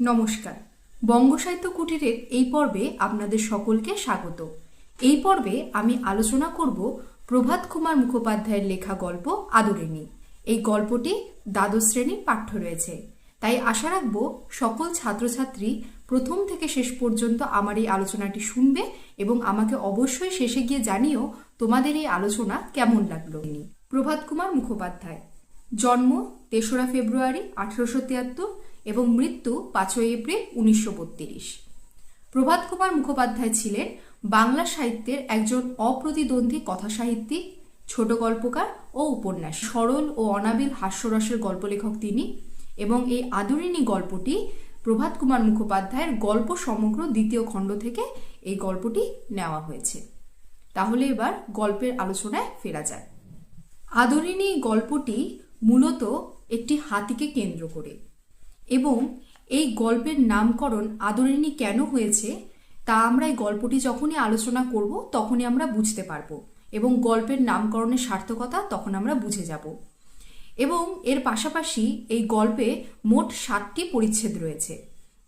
নমস্কার। বঙ্গ সাহিত্য কুটিরের এই পর্বে আপনাদের সকলকে স্বাগত। এই পর্বে আমি আলোচনা করব প্রভাত কুমার মুখোপাধ্যায়ের লেখা গল্প আদরিণী। এই গল্পটি দ্বাদশ শ্রেণীর পাঠ্য রয়েছে, তাই আশা রাখব সকল ছাত্রছাত্রী প্রথম থেকে শেষ পর্যন্ত আমার এই আলোচনাটি শুনবে এবং আমাকে অবশ্যই শেষে গিয়ে জানিও তোমাদের এই আলোচনা কেমন লাগলো। প্রভাত কুমার মুখোপাধ্যায়, জন্ম ৩রা ফেব্রুয়ারি ১৮৭৩ এবং মৃত্যু ৫ই এপ্রিল ১৯৩২। প্রভাত কুমার মুখোপাধ্যায় ছিলেন বাংলা সাহিত্যের একজন অপ্রতিদ্বন্দ্বী কথাসাহিত্যিক, ছোট গল্পকার ও উপন্যাসী। সরল ও অনাবিল হাস্যরসের গল্প লেখক তিনি, এবং এই আদরিণী গল্পটি প্রভাত কুমার মুখোপাধ্যায়ের গল্প সমগ্র দ্বিতীয় খণ্ড থেকে এই গল্পটি নেওয়া হয়েছে। তাহলে এবার গল্পের আলোচনায় ফেরা যায়। আদরিণী গল্পটি মূলত একটি হাতিকে কেন্দ্র করে, এবং এই গল্পের নামকরণ আদরিণী কেন হয়েছে তা আমরা এই গল্পটি যখনই আলোচনা করব তখনই আমরা বুঝতে পারবো, এবং গল্পের নামকরণের সার্থকতা তখন আমরা বুঝে যাব। এবং এর পাশাপাশি এই গল্পে মোট 7টি পরিচ্ছেদ রয়েছে।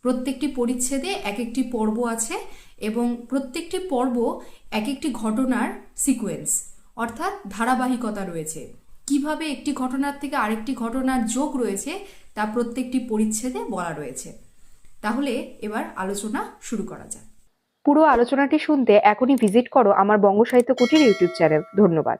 প্রত্যেকটি পরিচ্ছেদে এক একটি পর্ব আছে, এবং প্রত্যেকটি পর্ব এক একটি ঘটনার সিকোয়েন্স অর্থাৎ ধারাবাহিকতা রয়েছে। কিভাবে একটি ঘটনার থেকে আরেকটি ঘটনার যোগ রয়েছে তা প্রত্যেকটি পরিচ্ছেদে বলা রয়েছে। তাহলে এবার আলোচনা শুরু করা যাক। পুরো আলোচনাটি শুনতে এখনই ভিজিট করো আমার বঙ্গ সাহিত্য কুটির ইউটিউব চ্যানেল। ধন্যবাদ।